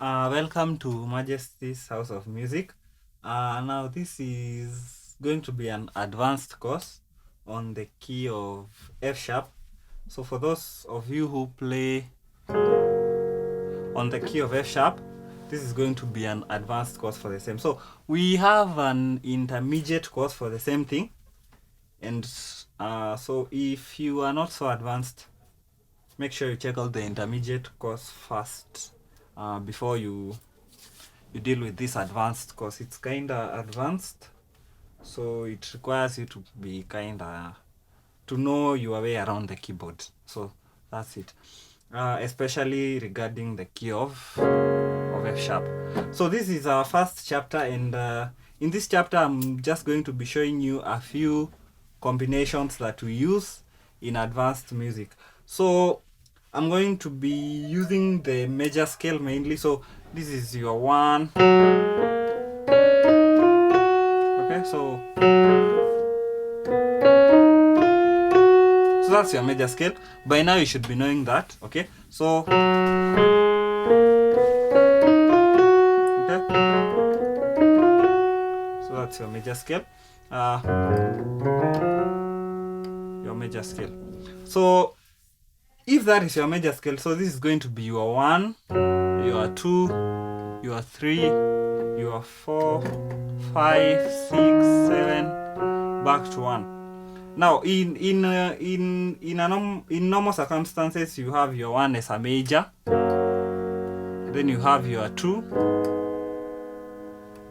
Welcome to Majesty's House of Music. Now this is going to be an advanced course on the key of F sharp. So for those of you who play on the key of F sharp, this is going to be an advanced course for the same. So we have an intermediate course for the same thing. And so if you are not so advanced, make sure you check out the intermediate course first before you deal with this advanced course. It's kinda advanced, so it requires you to be kinda to know your way around the keyboard. So that's it, especially regarding the key of F sharp. So this is our first chapter, and in this chapter I'm just going to be showing you a few combinations that we use in advanced music. So I'm going to be using the major scale mainly. So this is your 1. Okay, so that's your major scale. By now you should be knowing that. Okay, so okay, so that's your major scale. Your major scale. So if that is your major scale, so this is going to be your 1, your 2, your 3, your 4, 5, 6, 7, back to 1. Now in normal circumstances, you have your 1 as a major, then you have your 2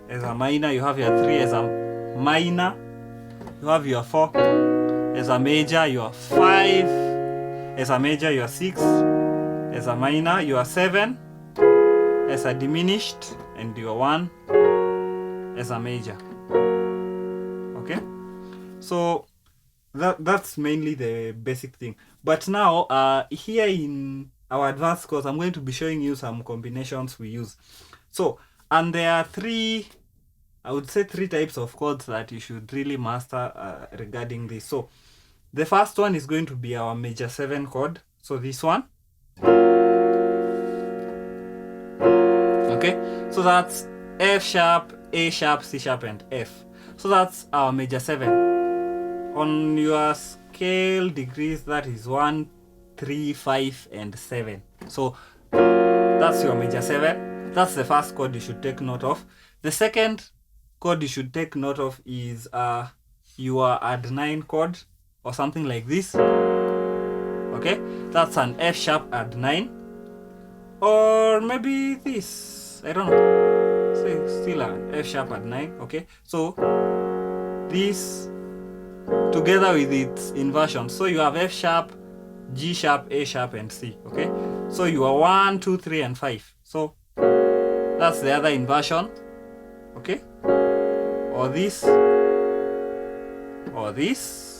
as a minor, you have your 3 as a minor, you have your 4 as a major, your 5 as a major, your 6 as a minor, your 7 as a diminished, and your 1 as a major. Okay, so that's mainly the basic thing. But now here in our advanced course, I'm going to be showing you some combinations we use. So, and there are three types of chords that you should really master regarding this. So the first one is going to be our major 7 chord. So this one. Okay, so that's F sharp, A sharp, C sharp, and F. So that's our major 7. On your scale degrees, that is 1, 3, 5, and 7. So that's your major 7. That's the first chord you should take note of. The second chord you should take note of is your add 9 chord, or something like this. Okay, that's an F sharp add 9, or maybe this, I don't know, still an F sharp add 9. Okay, so this together with its inversion, so you have F sharp, G sharp, A sharp, and C. Okay, so you are 1, 2, 3, and 5. So that's the other inversion. Okay, or this, or this.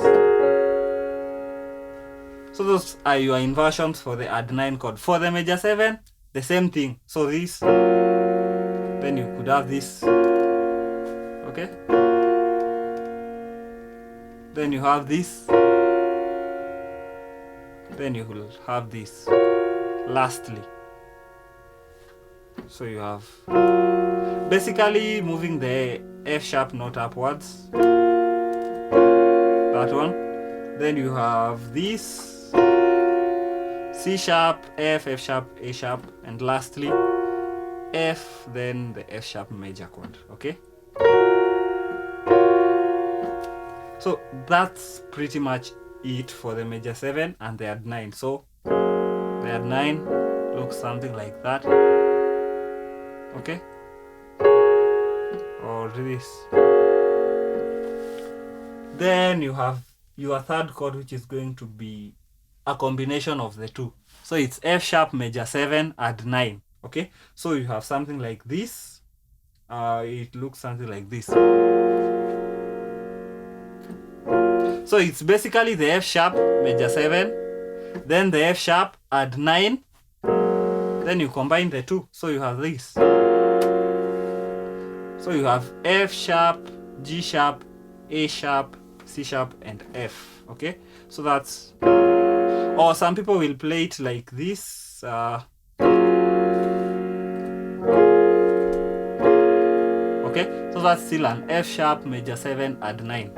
So those are your inversions for the add 9 chord. For the major 7, the same thing. So this, then you could have this. Okay, then you have this, then you will have this lastly. So you have basically moving the F sharp note upwards, that one. Then you have this C sharp, F, F sharp, A sharp, and lastly F, then the F sharp major chord. Okay, so that's pretty much it for the major 7 and the add 9. So the add 9 looks something like that. Okay, or this. Then you have your third chord, which is going to be a combination of the two. So it's F sharp major 7 add 9. Okay, so you have something like this. It looks something like this. So it's basically the F sharp major 7, then the F sharp add 9, then you combine the two, so you have this. So you have F sharp, G sharp, A sharp, C sharp, and F. Okay, so that's, or some people will play it like this. So that's still an F sharp major 7 add 9.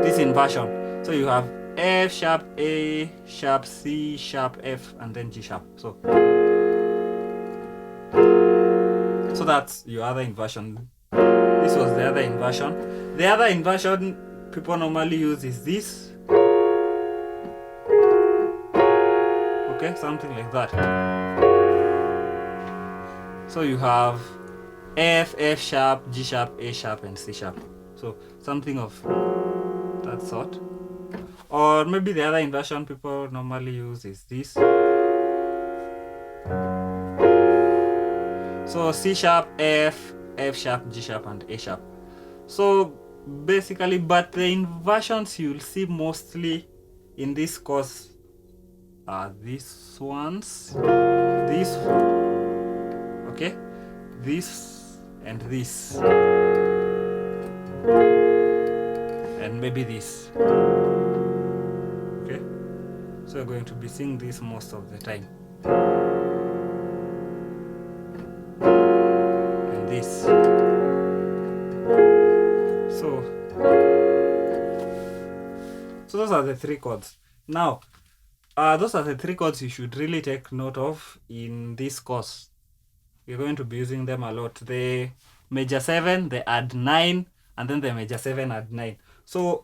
This inversion. So you have F sharp, A sharp, C sharp, F, and then G sharp. So that's your other inversion. This was the other inversion. The other inversion people normally use is this. Okay, something like that. So you have F, F sharp, G sharp, A sharp, and C sharp. So something of that sort. Or maybe the other inversion people normally use is this. So C sharp, F, F sharp, G sharp, and A sharp. So basically, but the inversions you'll see mostly in this course are these ones, this, okay, this and this, and maybe this. Okay, so you're going to be seeing this most of the time. And this. So those are the three chords. Now, those are the three chords you should really take note of in this course. You're going to be using them a lot. The major 7, the add 9, and then the major 7 add 9. So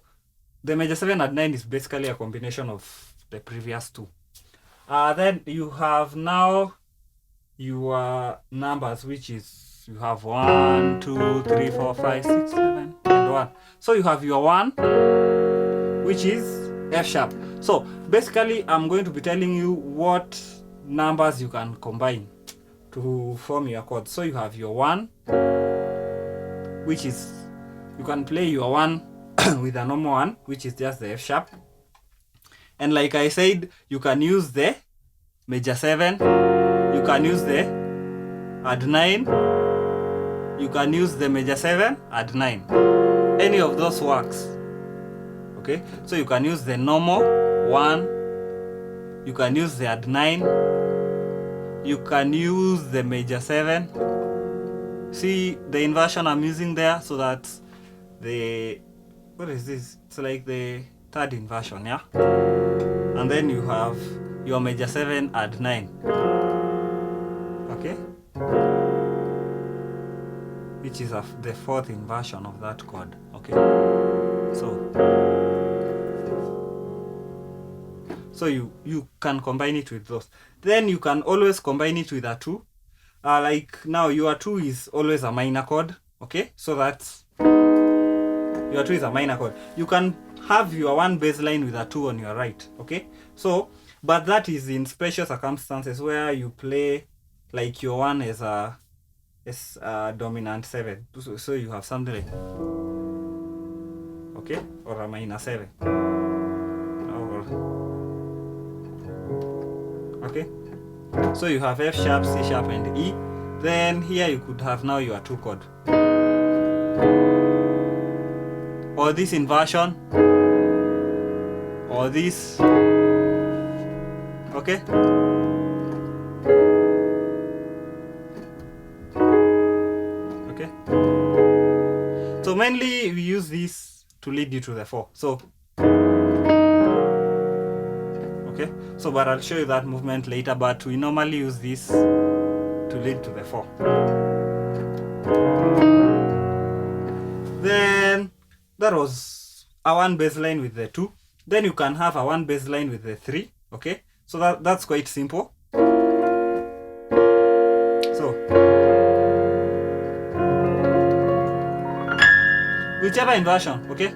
the major 7 add 9 is basically a combination of the previous two. Then you have now your numbers, which is you have 1, 2, 3, 4, 5, 6, 7, and 1. So you have your 1, which is F sharp. So basically, I'm going to be telling you what numbers you can combine to form your chord. So you have your 1, which is, you can play your 1 with a normal 1, which is just the F sharp. And like I said, you can use the major 7, you can use the add 9, you can use the major 7 add 9. Any of those works. Okay, so you can use the normal 1, you can use the add 9, you can use the major 7. See the inversion I'm using there, so that's the, what is this? It's like the third inversion, yeah? And then you have your major 7 add 9. Okay? Which is the fourth inversion of that chord. Okay? So you can combine it with those. Then you can always combine it with a 2. Like now your 2 is always a minor chord. Okay? So that's, your 2 is a minor chord. You can have your 1 bass line with a 2 on your right. Okay? So, but that is in special circumstances where you play like your 1 is a dominant 7. So you have something like, okay, or a minor 7. Okay, so you have F sharp, C sharp, and E. Then here you could have now your 2 chord, or this inversion, or this. Okay. Okay. So mainly we use this to lead you to the 4. So okay, so but I'll show you that movement later, but we normally use this to lead to the 4. Then that was a 1 bass line with the 2. Then you can have a 1 bass line with the 3. Okay, so that's quite simple. So whichever inversion, okay?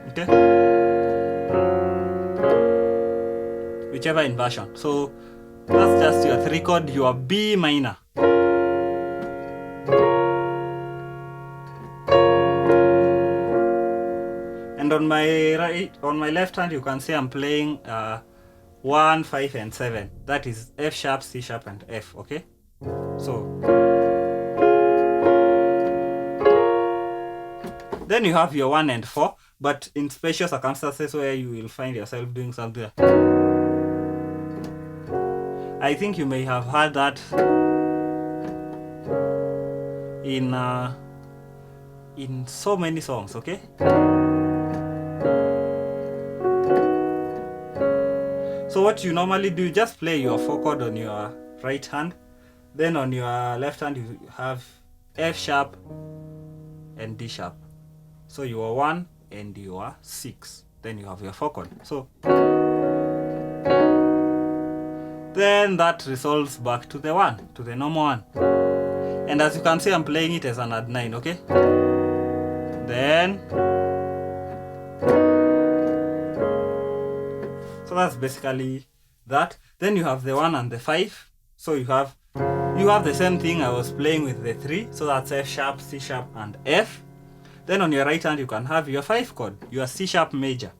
Okay? Whichever inversion. So that's just your 3 chord, your B minor. And on my right, on my left hand, you can see I'm playing 1, 5, and 7. That is F sharp, C sharp, and F. Okay, so then you have your 1 and 4, but in special circumstances where you will find yourself doing something. I think you may have heard that in so many songs, okay? So what you normally do, just play your 4 chord on your right hand, then on your left hand you have F sharp and D sharp. So you are 1 and you are 6. Then you have your 4 chord. So then that resolves back to the 1, to the normal 1. And as you can see, I'm playing it as an add 9, okay? Then so that's basically that. Then you have the 1 and the 5. So you have the same thing I was playing with the 3. So that's F sharp, C sharp, and F. Then on your right hand you can have your 5 chord, your C sharp major.